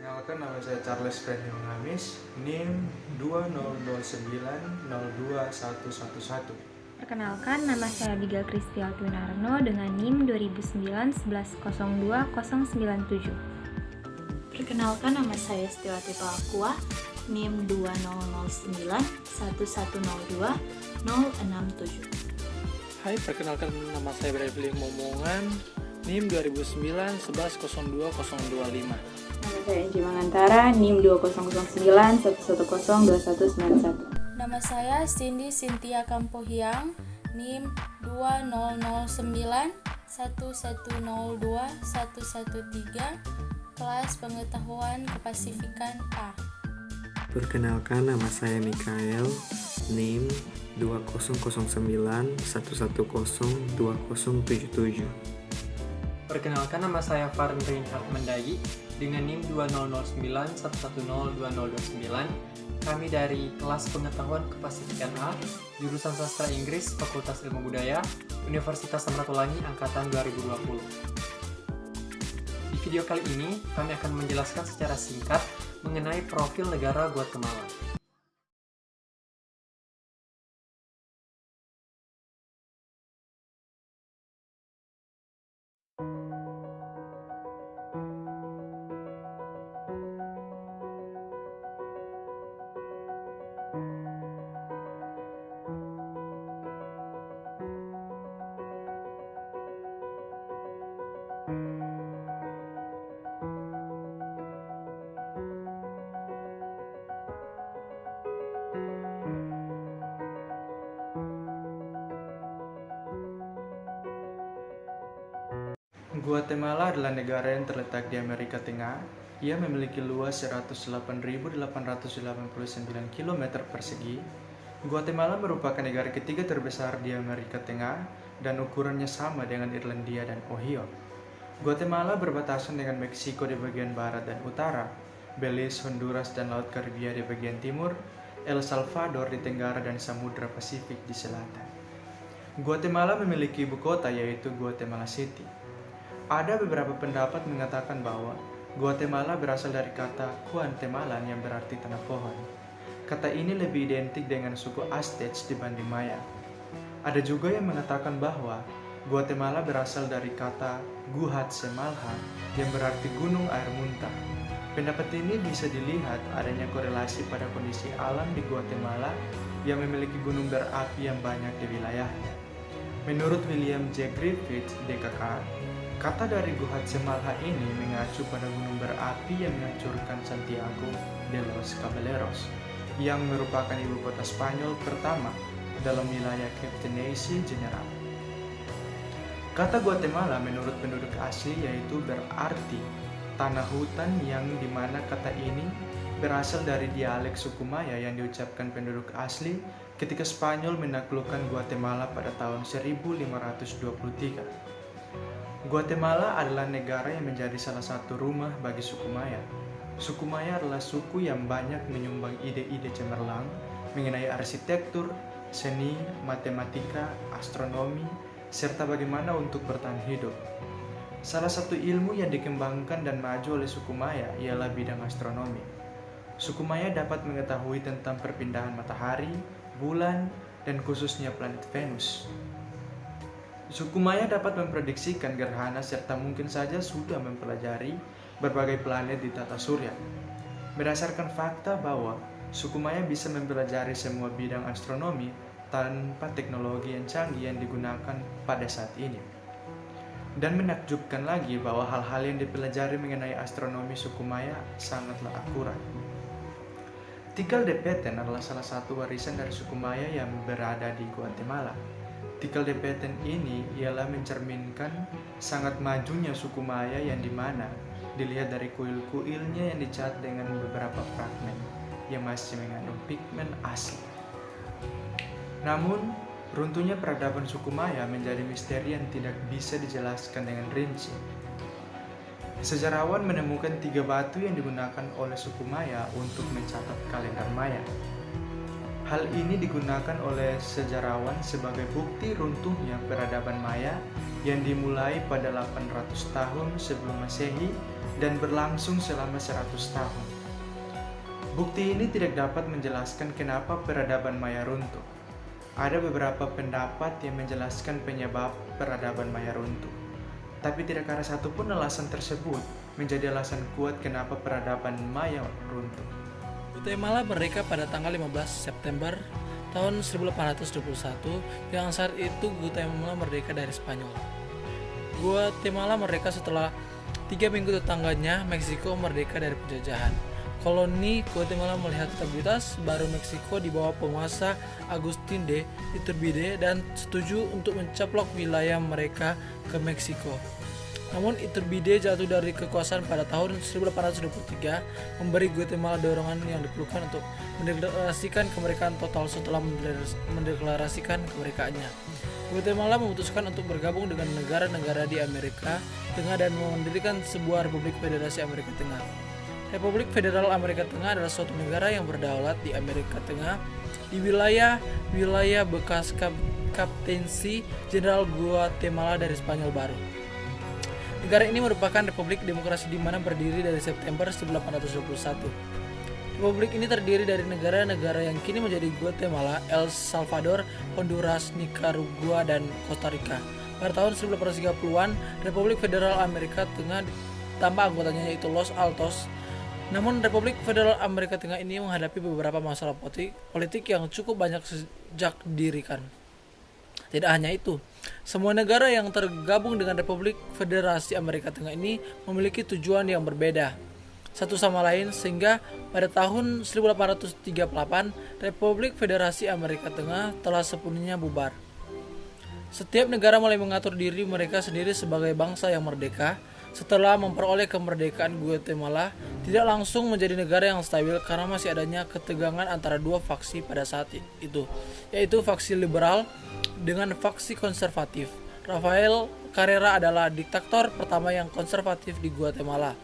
Perkenalkan, nama saya Charles Freddy Mengamis, NIM 2009021111. Perkenalkan, nama saya Diga Kristia Twinarno dengan NIM 2009-1102-097. Perkenalkan, nama saya Setiawati Palakua, NIM 2009-1102-067. Hai, perkenalkan nama saya Bradley Momongan, NIM 2009-1102-025. Nama saya Enji Mangantara, NIM 2009-110-2191. Nama saya Cindy Cynthia Kampohiang, NIM 2009-1102-113, kelas pengetahuan kepasifikan A. Perkenalkan, nama saya Mikael, NIM 2009-110-2077. Perkenalkan, nama saya Farn Reinhard Mendagi dengan NIM 2009-110-2029. Kami dari kelas pengetahuan kepasifikan A, jurusan Sastra Inggris, Fakultas Ilmu Budaya, Universitas Samratulangi Angkatan 2020. Di video kali ini, kami akan menjelaskan secara singkat mengenai profil negara Guatemala. Guatemala adalah negara yang terletak di Amerika Tengah. Ia memiliki luas 108.889 km persegi. Guatemala merupakan negara ketiga terbesar di Amerika Tengah dan ukurannya sama dengan Irlandia dan Ohio. Guatemala berbatasan dengan Meksiko di bagian barat dan utara, Belize, Honduras, dan Laut Karibia di bagian timur, El Salvador di tenggara, dan Samudra Pasifik di selatan. Guatemala memiliki ibu kota yaitu Guatemala City. Ada beberapa pendapat mengatakan bahwa Guatemala berasal dari kata Cuantemalan yang berarti tanah pohon. Kata ini lebih identik dengan suku Aztec dibanding Maya. Ada juga yang mengatakan bahwa Guatemala berasal dari kata Guhatsemalha yang berarti gunung air muntah. Pendapat ini bisa dilihat adanya korelasi pada kondisi alam di Guatemala yang memiliki gunung berapi yang banyak di wilayahnya. Menurut William J. Griffith, DKK, kata dari Guhatsemalha ini mengacu pada gunung berapi yang menghancurkan Santiago de los Caballeros, yang merupakan ibu kota Spanyol pertama dalam wilayah Captaincy General. Kata Guatemala menurut penduduk asli yaitu berarti tanah hutan, yang dimana kata ini berasal dari dialek suku Maya yang diucapkan penduduk asli ketika Spanyol menaklukkan Guatemala pada tahun 1523. Guatemala adalah negara yang menjadi salah satu rumah bagi suku Maya. Suku Maya adalah suku yang banyak menyumbang ide-ide cemerlang mengenai arsitektur, seni, matematika, astronomi, serta bagaimana untuk bertahan hidup. Salah satu ilmu yang dikembangkan dan maju oleh suku Maya ialah bidang astronomi. Suku Maya dapat mengetahui tentang perpindahan matahari, bulan, dan khususnya planet Venus. Suku Maya dapat memprediksikan gerhana serta mungkin saja sudah mempelajari berbagai planet di tata surya. Berdasarkan fakta bahwa suku Maya bisa mempelajari semua bidang astronomi tanpa teknologi yang canggih yang digunakan pada saat ini. Dan menakjubkan lagi bahwa hal-hal yang dipelajari mengenai astronomi suku Maya sangatlah akurat. Tikal de Petén adalah salah satu warisan dari suku Maya yang berada di Guatemala. Tikal de Petén ini ialah mencerminkan sangat majunya suku Maya yang dimana dilihat dari kuil-kuilnya yang dicat dengan beberapa fragmen yang masih mengandung pigmen asli. Namun, runtuhnya peradaban suku Maya menjadi misteri yang tidak bisa dijelaskan dengan rinci. Sejarawan menemukan 3 batu yang digunakan oleh suku Maya untuk mencatat kalender Maya. Hal ini digunakan oleh sejarawan sebagai bukti runtuhnya peradaban Maya yang dimulai pada 800 tahun sebelum Masehi dan berlangsung selama 100 tahun. Bukti ini tidak dapat menjelaskan kenapa peradaban Maya runtuh. Ada beberapa pendapat yang menjelaskan penyebab peradaban Maya runtuh, tapi tidak ada satupun alasan tersebut menjadi alasan kuat kenapa peradaban Maya runtuh. Guatemala merdeka pada tanggal 15 September tahun 1821, yang saat itu Guatemala merdeka dari Spanyol. Guatemala merdeka setelah 3 minggu tetangganya Meksiko merdeka dari penjajahan. Koloni Guatemala melihat stabilitas baru Meksiko di bawah penguasa Agustín de Iturbide dan setuju untuk mencaplok wilayah mereka ke Meksiko. Namun Iturbide jatuh dari kekuasaan pada tahun 1823, memberi Guatemala dorongan yang diperlukan untuk mendeklarasikan kemerdekaan total. Setelah mendeklarasikan kemerdekaannya, Guatemala memutuskan untuk bergabung dengan negara-negara di Amerika Tengah dan mendirikan sebuah Republik Federasi Amerika Tengah. Republik Federal Amerika Tengah adalah suatu negara yang berdaulat di Amerika Tengah di wilayah bekas Kaptensi Jenderal Guatemala dari Spanyol baru. Negara ini merupakan republik demokrasi di mana berdiri dari September 1821. Republik ini terdiri dari negara-negara yang kini menjadi Guatemala, El Salvador, Honduras, Nicaragua, dan Costa Rica. Pada tahun 1930-an, Republik Federal Amerika Tengah ditambah anggotanya yaitu Los Altos. Namun Republik Federal Amerika Tengah ini menghadapi beberapa masalah politik yang cukup banyak sejak didirikan. Tidak hanya itu, semua negara yang tergabung dengan Republik Federasi Amerika Tengah ini memiliki tujuan yang berbeda satu sama lain, sehingga pada tahun 1838 Republik Federasi Amerika Tengah telah sepenuhnya bubar. Setiap negara mulai mengatur diri mereka sendiri sebagai bangsa yang merdeka. Setelah memperoleh kemerdekaan, Guatemala tidak langsung menjadi negara yang stabil karena masih adanya ketegangan antara dua faksi pada saat itu, yaitu faksi liberal dengan faksi konservatif. Rafael Carrera adalah diktator pertama yang konservatif di Guatemala.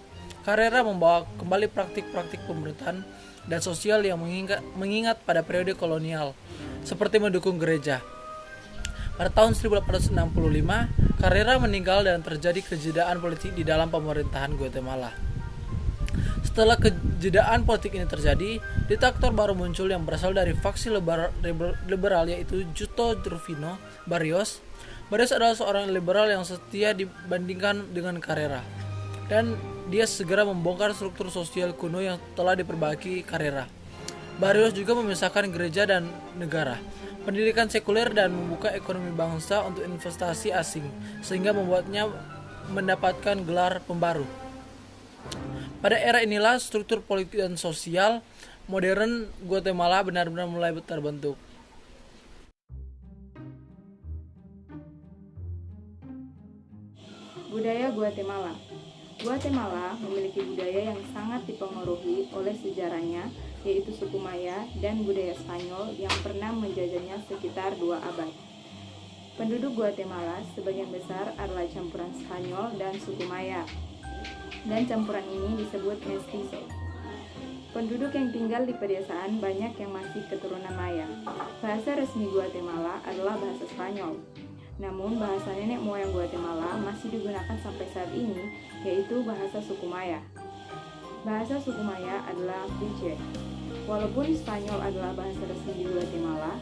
Carrera membawa kembali praktik-praktik pemerintahan dan sosial yang mengingat pada periode kolonial, seperti mendukung gereja. Pada tahun 1865, Carrera meninggal dan terjadi kejedaan politik di dalam pemerintahan Guatemala. Setelah kejedaan politik ini terjadi, diktator baru muncul yang berasal dari faksi liberal yaitu Justo Rufino Barrios. Barrios adalah seorang liberal yang setia dibandingkan dengan Carrera, dan dia segera membongkar struktur sosial kuno yang telah diperbaiki Carrera. Barrios juga memisahkan gereja dan negara, pendidikan sekuler, dan membuka ekonomi bangsa untuk investasi asing, sehingga membuatnya mendapatkan gelar pembaru. Pada era inilah struktur politik dan sosial modern Guatemala benar-benar mulai terbentuk. Budaya Guatemala. Guatemala memiliki budaya yang sangat dipengaruhi oleh sejarahnya, yaitu suku Maya dan budaya Spanyol yang pernah menjajahnya sekitar 2 abad. Penduduk Guatemala sebagian besar adalah campuran Spanyol dan suku Maya, dan campuran ini disebut mestizo. Penduduk yang tinggal di pedesaan banyak yang masih keturunan Maya. Bahasa resmi Guatemala adalah bahasa Spanyol. Namun bahasa nenek moyang Guatemala masih digunakan sampai saat ini, yaitu bahasa suku Maya. Bahasa suku Maya adalah Quiche. Walaupun Spanyol adalah bahasa resmi di Guatemala,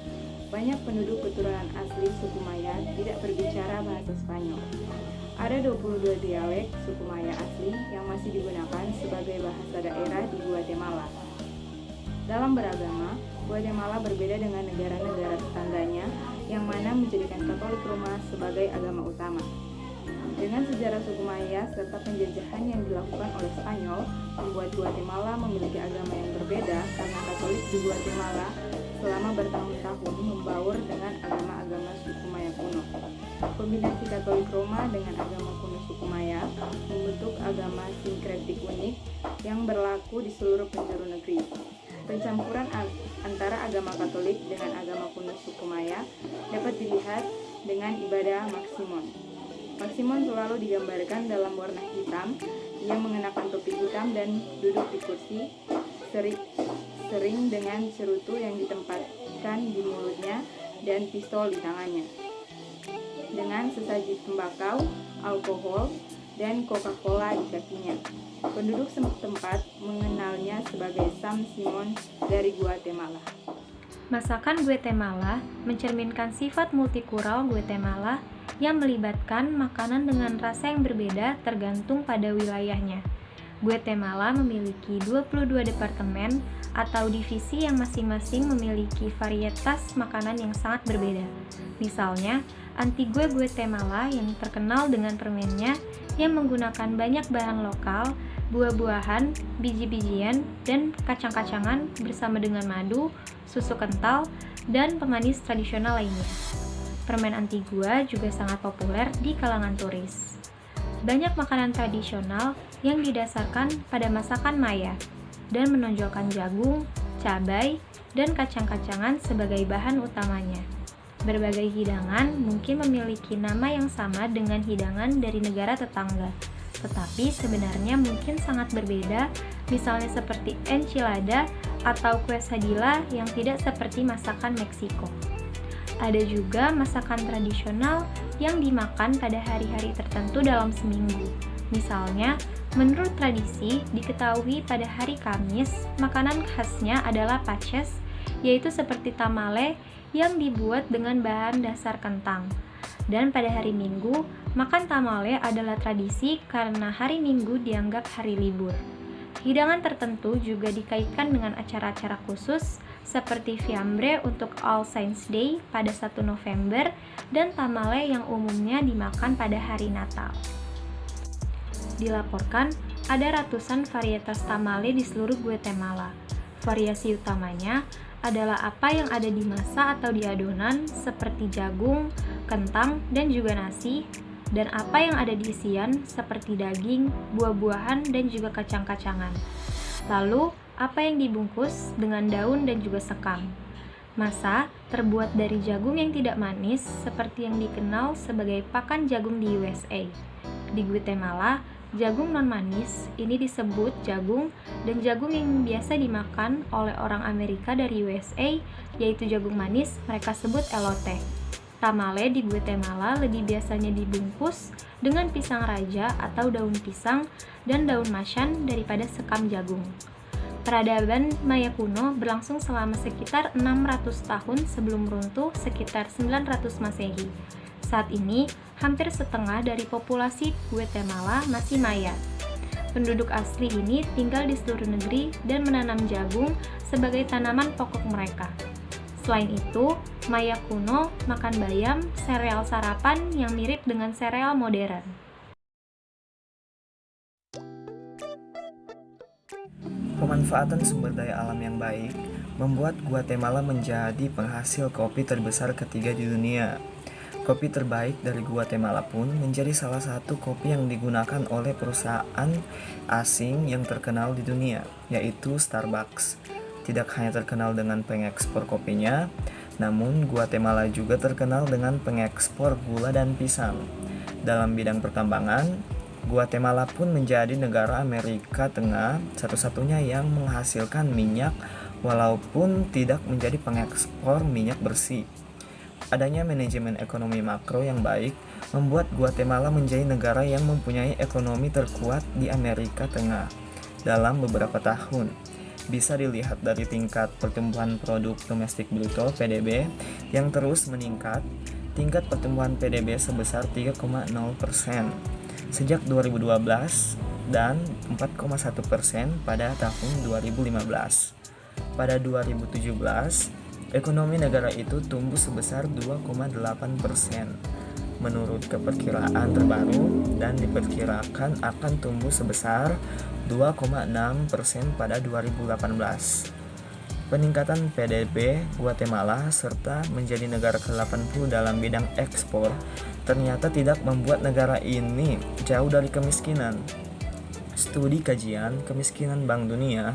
banyak penduduk keturunan asli suku Maya tidak berbicara bahasa Spanyol. Ada 22 dialek suku Maya asli yang masih digunakan sebagai bahasa daerah di Guatemala. Dalam beragama, Guatemala berbeda dengan negara-negara tetangganya yang mana menjadikan Katolik Roma sebagai agama utama. Dengan sejarah suku Maya serta penjajahan yang dilakukan oleh Spanyol, membuat Guatemala memiliki agama yang berbeda karena Katolik di Guatemala selama bertahun-tahun membaur dengan agama-agama suku Maya kuno. Kombinasi Katolik Roma dengan agama kuno suku Maya membentuk agama sinkretik unik yang berlaku di seluruh penjuru negeri. Pencampuran antara agama Katolik dengan agama kuno suku Maya dapat dilihat dengan ibadah Maximon. Maximon selalu digambarkan dalam warna hitam. Ia mengenakan topi hitam dan duduk di kursi, sering dengan cerutu yang ditempatkan di mulutnya dan pistol di tangannya. Dengan sesaji tembakau, alkohol, dan Coca-Cola di kakinya. Penduduk setempat mengenalnya sebagai Sam Simon dari Guatemala. Masakan Guatemala mencerminkan sifat multikultural Guatemala yang melibatkan makanan dengan rasa yang berbeda tergantung pada wilayahnya. Guatemala memiliki 22 departemen atau divisi yang masing-masing memiliki varietas makanan yang sangat berbeda. Misalnya, Antigua Guatemala yang terkenal dengan permennya yang menggunakan banyak bahan lokal, buah-buahan, biji-bijian, dan kacang-kacangan bersama dengan madu, susu kental, dan pemanis tradisional lainnya. Permen Antigua juga sangat populer di kalangan turis. Banyak makanan tradisional yang didasarkan pada masakan Maya dan menonjolkan jagung, cabai, dan kacang-kacangan sebagai bahan utamanya. Berbagai hidangan mungkin memiliki nama yang sama dengan hidangan dari negara tetangga, tetapi sebenarnya mungkin sangat berbeda, misalnya seperti enchilada atau quesadilla yang tidak seperti masakan Meksiko. Ada juga masakan tradisional yang dimakan pada hari-hari tertentu dalam seminggu. Misalnya, menurut tradisi, diketahui pada hari Kamis, makanan khasnya adalah paces, yaitu seperti tamale yang dibuat dengan bahan dasar kentang. Dan pada hari Minggu, makan tamale adalah tradisi karena hari Minggu dianggap hari libur. Hidangan tertentu juga dikaitkan dengan acara-acara khusus seperti fiambre untuk All Saints Day pada 1 November dan tamale yang umumnya dimakan pada hari Natal. Dilaporkan ada ratusan varietas tamale di seluruh Guatemala. Variasi utamanya adalah apa yang ada di masa atau di adonan seperti jagung, kentang, dan juga nasi, dan apa yang ada di isian seperti daging, buah-buahan, dan juga kacang-kacangan. Lalu, apa yang dibungkus dengan daun dan juga sekam. Masa terbuat dari jagung yang tidak manis seperti yang dikenal sebagai pakan jagung di USA. Di Guatemala, jagung non-manis ini disebut jagung, dan jagung yang biasa dimakan oleh orang Amerika dari USA, yaitu jagung manis, mereka sebut elote. Tamale di Guatemala lebih biasanya dibungkus dengan pisang raja atau daun pisang dan daun mashan daripada sekam jagung. Peradaban Maya kuno berlangsung selama sekitar 600 tahun sebelum runtuh sekitar 900 Masehi. Saat ini, hampir setengah dari populasi Guatemala masih Maya. Penduduk asli ini tinggal di seluruh negeri dan menanam jagung sebagai tanaman pokok mereka. Selain itu, Maya kuno makan bayam, sereal sarapan yang mirip dengan sereal modern. Pemanfaatan sumber daya alam yang baik membuat Guatemala menjadi penghasil kopi terbesar ketiga di dunia. Kopi terbaik dari Guatemala pun menjadi salah satu kopi yang digunakan oleh perusahaan asing yang terkenal di dunia, yaitu Starbucks. Tidak hanya terkenal dengan pengekspor kopinya, namun Guatemala juga terkenal dengan pengekspor gula dan pisang. Dalam bidang pertambangan, Guatemala pun menjadi negara Amerika Tengah satu-satunya yang menghasilkan minyak walaupun tidak menjadi pengekspor minyak bersih. Adanya manajemen ekonomi makro yang baik membuat Guatemala menjadi negara yang mempunyai ekonomi terkuat di Amerika Tengah dalam beberapa tahun. Bisa dilihat dari tingkat pertumbuhan produk domestik bruto (PDB) yang terus meningkat. Tingkat pertumbuhan PDB sebesar 3,0% sejak 2012 dan 4,1% pada tahun 2015. Pada 2017, ekonomi negara itu tumbuh sebesar 2,8%. Menurut keperkiraan terbaru dan diperkirakan akan tumbuh sebesar 2,6% pada 2018. Peningkatan PDB Guatemala serta menjadi negara ke-80 dalam bidang ekspor ternyata tidak membuat negara ini jauh dari kemiskinan. Studi kajian kemiskinan Bank Dunia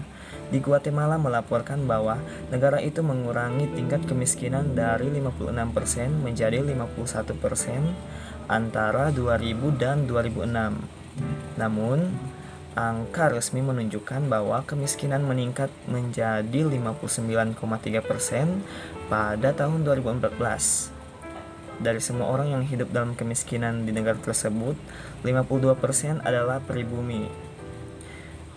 di Guatemala melaporkan bahwa negara itu mengurangi tingkat kemiskinan dari 56% menjadi 51% antara 2000 dan 2006. Namun, angka resmi menunjukkan bahwa kemiskinan meningkat menjadi 59,3% pada tahun 2014. Dari semua orang yang hidup dalam kemiskinan di negara tersebut, 52% adalah pribumi.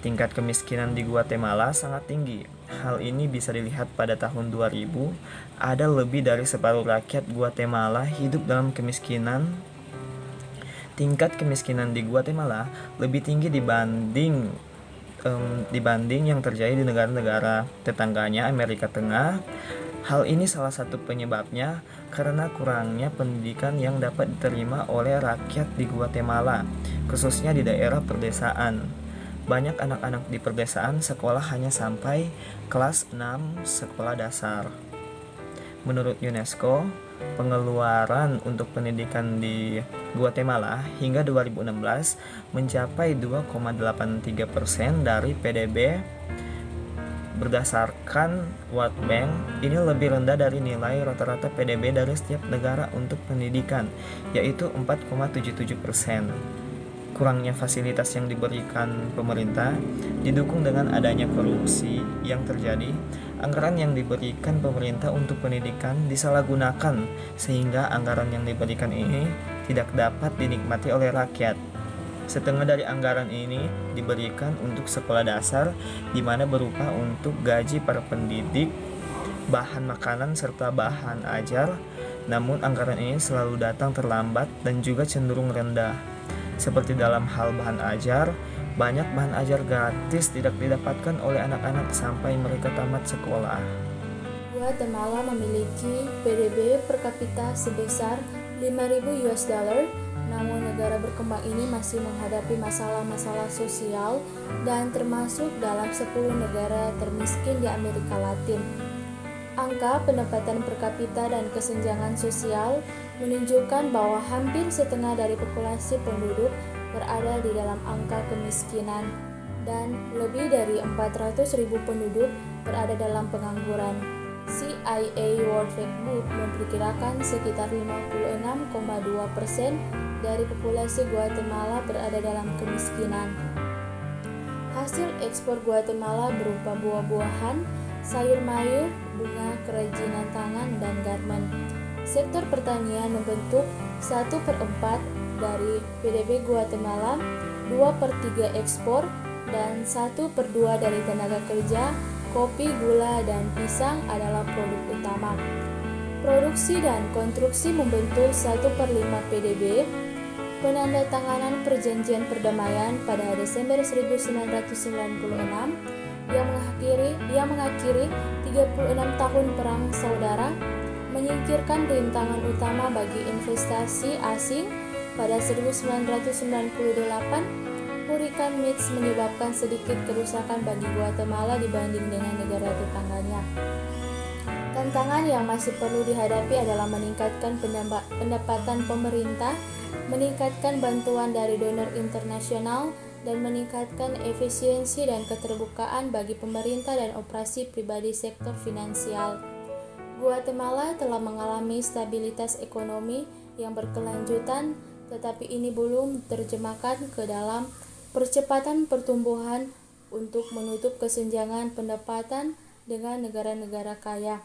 Tingkat kemiskinan di Guatemala sangat tinggi. Hal ini bisa dilihat pada tahun 2000, ada lebih dari separuh rakyat Guatemala hidup dalam kemiskinan. Tingkat kemiskinan di Guatemala lebih tinggi dibanding yang terjadi di negara-negara tetangganya Amerika Tengah. Hal ini salah satu penyebabnya karena kurangnya pendidikan yang dapat diterima oleh rakyat di Guatemala, khususnya di daerah perdesaan. Banyak anak-anak di perdesaan sekolah hanya sampai kelas 6 sekolah dasar. Menurut UNESCO, pengeluaran untuk pendidikan di Guatemala hingga 2016 mencapai 2,83% dari PDB. Berdasarkan World Bank, ini lebih rendah dari nilai rata-rata PDB dari setiap negara untuk pendidikan, yaitu 4,77%. Kurangnya fasilitas yang diberikan pemerintah didukung dengan adanya korupsi yang terjadi. Anggaran yang diberikan pemerintah untuk pendidikan disalahgunakan sehingga anggaran yang diberikan ini tidak dapat dinikmati oleh rakyat. Setengah dari anggaran ini diberikan untuk sekolah dasar, di mana berupa untuk gaji para pendidik, bahan makanan, serta bahan ajar. Namun anggaran ini selalu datang terlambat dan juga cenderung rendah. Seperti dalam hal bahan ajar, banyak bahan ajar gratis tidak didapatkan oleh anak-anak sampai mereka tamat sekolah. Guatemala memiliki PDB per kapita sebesar $5.000, namun negara berkembang ini masih menghadapi masalah-masalah sosial dan termasuk dalam 10 negara termiskin di Amerika Latin. Angka pendapatan per kapita dan kesenjangan sosial menunjukkan bahwa hampir setengah dari populasi penduduk berada di dalam angka kemiskinan dan lebih dari 400.000 penduduk berada dalam pengangguran. CIA World Factbook memperkirakan sekitar 56,2% dari populasi Guatemala berada dalam kemiskinan. Hasil ekspor Guatemala berupa buah-buahan, sayur mayur, bunga, kerajinan tangan, dan garmen. Sektor pertanian membentuk 1/4 dari PDB Guatemala, 2/3 ekspor, dan 1/2 dari tenaga kerja. Kopi, gula, dan pisang adalah produk utama. Produksi dan konstruksi membentuk 1/5 PDB. Penandatanganan perjanjian perdamaian pada Desember 1996 yang mengakhiri 36 tahun perang saudara menyingkirkan rintangan utama bagi investasi asing. Pada 1998, Hurricane Mitch menyebabkan sedikit kerusakan bagi Guatemala dibanding dengan negara tetangganya. Tantangan yang masih perlu dihadapi adalah meningkatkan pendapatan pemerintah, meningkatkan bantuan dari donor internasional, dan meningkatkan efisiensi dan keterbukaan bagi pemerintah dan operasi pribadi sektor finansial. Guatemala telah mengalami stabilitas ekonomi yang berkelanjutan, tetapi ini belum diterjemahkan ke dalam percepatan pertumbuhan untuk menutup kesenjangan pendapatan dengan negara-negara kaya.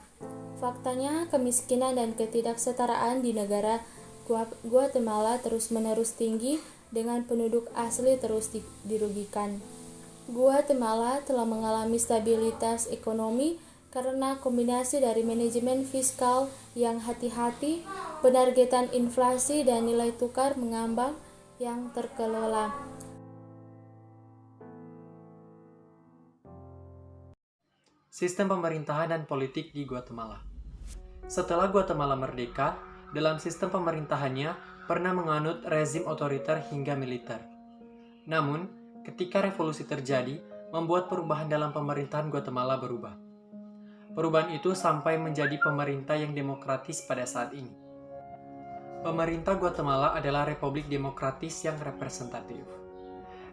Faktanya, kemiskinan dan ketidaksetaraan di negara Guatemala terus-menerus tinggi dengan penduduk asli terus dirugikan. Guatemala telah mengalami stabilitas ekonomi karena kombinasi dari manajemen fiskal yang hati-hati, penargetan inflasi, dan nilai tukar mengambang yang terkelola. Sistem pemerintahan dan politik di Guatemala. Setelah Guatemala merdeka, dalam sistem pemerintahannya pernah menganut rezim otoriter hingga militer. Namun, ketika revolusi terjadi, membuat perubahan dalam pemerintahan Guatemala berubah. Perubahan itu sampai menjadi pemerintah yang demokratis pada saat ini. Pemerintah Guatemala adalah republik demokratis yang representatif.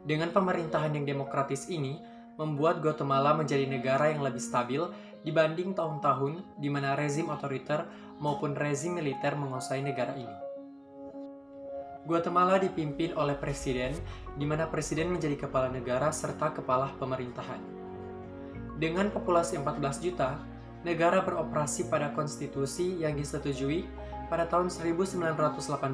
Dengan pemerintahan yang demokratis ini, membuat Guatemala menjadi negara yang lebih stabil dibanding tahun-tahun di mana rezim otoriter maupun rezim militer menguasai negara ini. Guatemala dipimpin oleh presiden, di mana presiden menjadi kepala negara serta kepala pemerintahan. Dengan populasi 14 juta, negara beroperasi pada konstitusi yang disetujui pada tahun 1985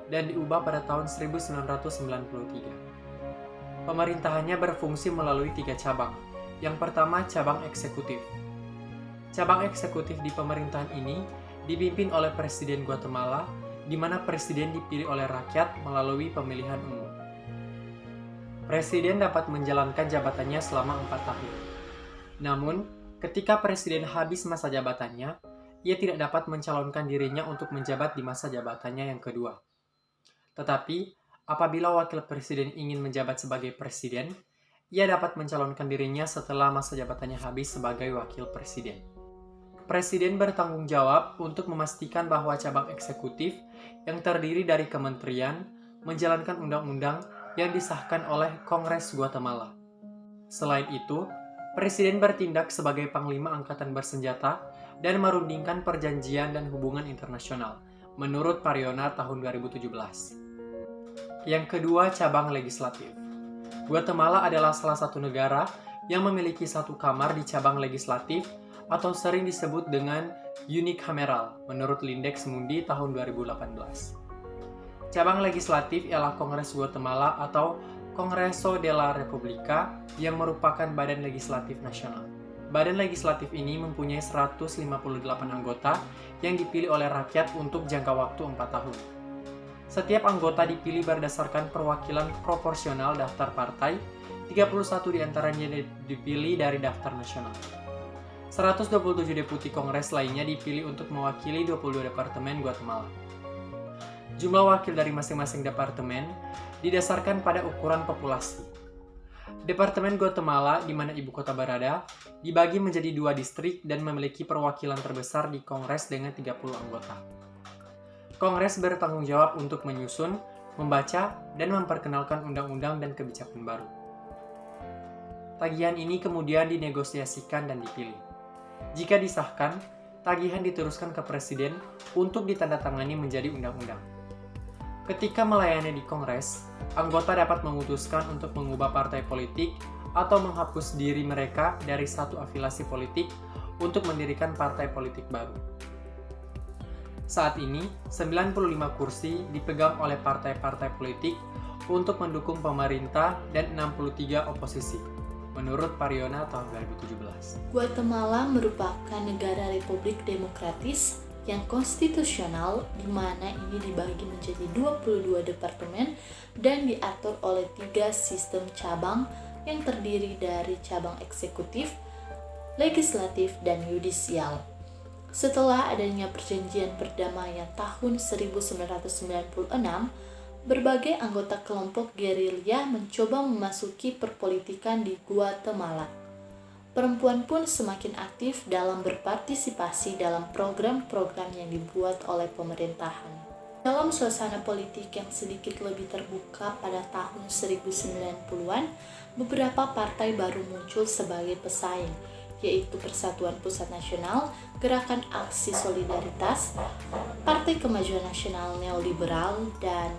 dan diubah pada tahun 1993. Pemerintahannya berfungsi melalui 3 cabang. Yang pertama, cabang eksekutif. Cabang eksekutif di pemerintahan ini dipimpin oleh Presiden Guatemala, di mana presiden dipilih oleh rakyat melalui pemilihan umum. Presiden dapat menjalankan jabatannya selama 4 tahun. Namun, ketika presiden habis masa jabatannya, ia tidak dapat mencalonkan dirinya untuk menjabat di masa jabatannya yang kedua. Tetapi, apabila wakil presiden ingin menjabat sebagai presiden, ia dapat mencalonkan dirinya setelah masa jabatannya habis sebagai wakil presiden. Presiden bertanggung jawab untuk memastikan bahwa cabang eksekutif yang terdiri dari kementerian menjalankan undang-undang yang disahkan oleh Kongres Guatemala. Selain itu, Presiden bertindak sebagai Panglima Angkatan Bersenjata dan merundingkan perjanjian dan hubungan internasional, menurut Pariona tahun 2017. Yang kedua, cabang legislatif. Guatemala adalah salah satu negara yang memiliki 1 kamar di cabang legislatif atau sering disebut dengan unicameral, menurut Lindex Mundi tahun 2018. Cabang legislatif ialah Kongres Guatemala atau Congreso de la República yang merupakan badan legislatif nasional. Badan legislatif ini mempunyai 158 anggota yang dipilih oleh rakyat untuk jangka waktu 4 tahun. Setiap anggota dipilih berdasarkan perwakilan proporsional daftar partai, 31 diantaranya dipilih dari daftar nasional. 127 deputi kongres lainnya dipilih untuk mewakili 22 departemen Guatemala. Jumlah wakil dari masing-masing departemen didasarkan pada ukuran populasi. Departemen Guatemala, di mana ibu kota berada, dibagi menjadi 2 distrik dan memiliki perwakilan terbesar di Kongres dengan 30 anggota. Kongres bertanggung jawab untuk menyusun, membaca, dan memperkenalkan undang-undang dan kebijakan baru. Tagihan ini kemudian dinegosiasikan dan dipilih. Jika disahkan, tagihan diteruskan ke Presiden untuk ditandatangani menjadi undang-undang. Ketika melayani di Kongres, anggota dapat memutuskan untuk mengubah partai politik atau menghapus diri mereka dari satu afiliasi politik untuk mendirikan partai politik baru. Saat ini, 95 kursi dipegang oleh partai-partai politik untuk mendukung pemerintah dan 63 oposisi, menurut Pariona tahun 2017. Guatemala merupakan negara republik demokratis yang konstitusional, di mana ini dibagi menjadi 22 departemen dan diatur oleh 3 sistem cabang yang terdiri dari cabang eksekutif, legislatif, dan yudisial. Setelah adanya perjanjian perdamaian tahun 1996, berbagai anggota kelompok gerilya mencoba memasuki perpolitikan di Guatemala. Perempuan pun semakin aktif dalam berpartisipasi dalam program-program yang dibuat oleh pemerintahan. Dalam suasana politik yang sedikit lebih terbuka pada tahun 1990-an, beberapa partai baru muncul sebagai pesaing, yaitu Persatuan Pusat Nasional, Gerakan Aksi Solidaritas, Partai Kemajuan Nasional Neoliberal, dan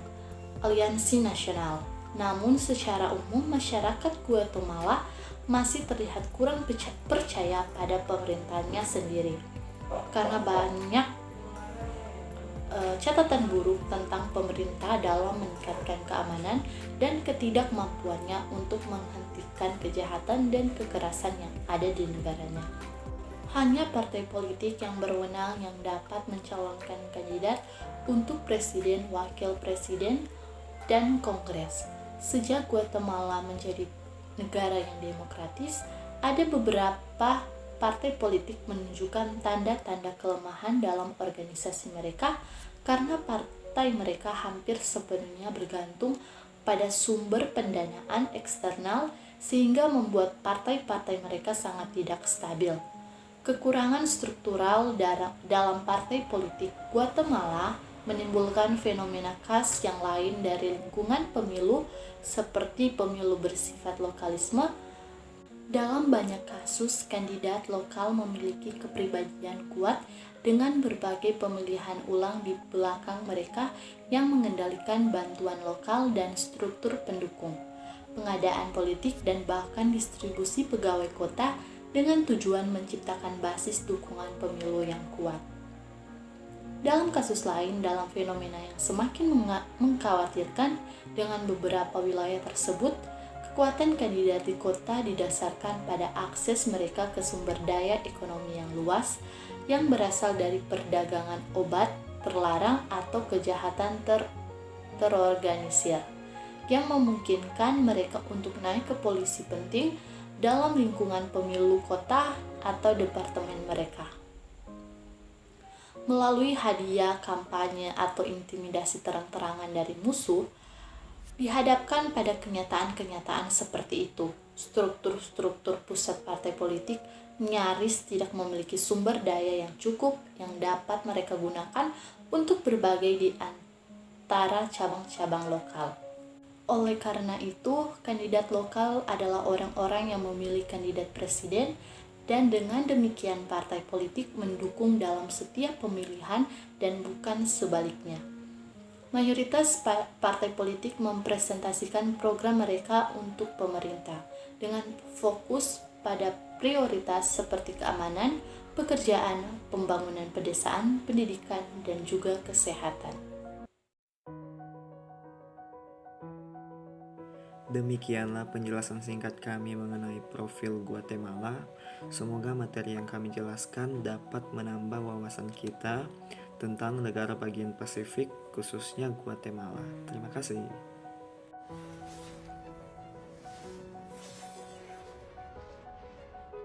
Aliansi Nasional. Namun secara umum masyarakat Guatemala masih terlihat kurang percaya pada pemerintahannya sendiri karena banyak catatan buruk tentang pemerintah dalam meningkatkan keamanan dan ketidakmampuannya untuk menghentikan kejahatan dan kekerasan yang ada di negaranya. Hanya partai politik yang berwenang yang dapat mencalonkan kandidat untuk presiden, wakil presiden, dan kongres. Sejak Guatemala menjadi negara yang demokratis, ada beberapa partai politik menunjukkan tanda-tanda kelemahan dalam organisasi mereka karena partai mereka hampir sepenuhnya bergantung pada sumber pendanaan eksternal sehingga membuat partai-partai mereka sangat tidak stabil. Kekurangan struktural dalam partai politik Guatemala menimbulkan fenomena khas yang lain dari lingkungan pemilu seperti pemilu bersifat lokalisme. Dalam banyak kasus, kandidat lokal memiliki kepribadian kuat dengan berbagai pemilihan ulang di belakang mereka yang mengendalikan bantuan lokal dan struktur pendukung, pengadaan politik, dan bahkan distribusi pegawai kota dengan tujuan menciptakan basis dukungan pemilu yang kuat. Dalam kasus lain, dalam fenomena yang semakin mengkhawatirkan dengan beberapa wilayah tersebut, kekuatan kandidat di kota didasarkan pada akses mereka ke sumber daya ekonomi yang luas yang berasal dari perdagangan obat terlarang atau kejahatan terorganisir yang memungkinkan mereka untuk naik ke posisi penting dalam lingkungan pemilu kota atau departemen mereka. Melalui hadiah, kampanye, atau intimidasi terang-terangan dari musuh, dihadapkan pada kenyataan-kenyataan seperti itu. Struktur-struktur pusat partai politik nyaris tidak memiliki sumber daya yang cukup yang dapat mereka gunakan untuk berbagai di antara cabang-cabang lokal. Oleh karena itu, kandidat lokal adalah orang-orang yang memilih kandidat presiden, dan dengan demikian partai politik mendukung dalam setiap pemilihan dan bukan sebaliknya. Mayoritas partai politik mempresentasikan program mereka untuk pemerintah dengan fokus pada prioritas seperti keamanan, pekerjaan, pembangunan pedesaan, pendidikan, dan juga kesehatan. Demikianlah penjelasan singkat kami mengenai profil Guatemala. Semoga materi yang kami jelaskan dapat menambah wawasan kita tentang negara bagian Pasifik, khususnya Guatemala. Terima kasih.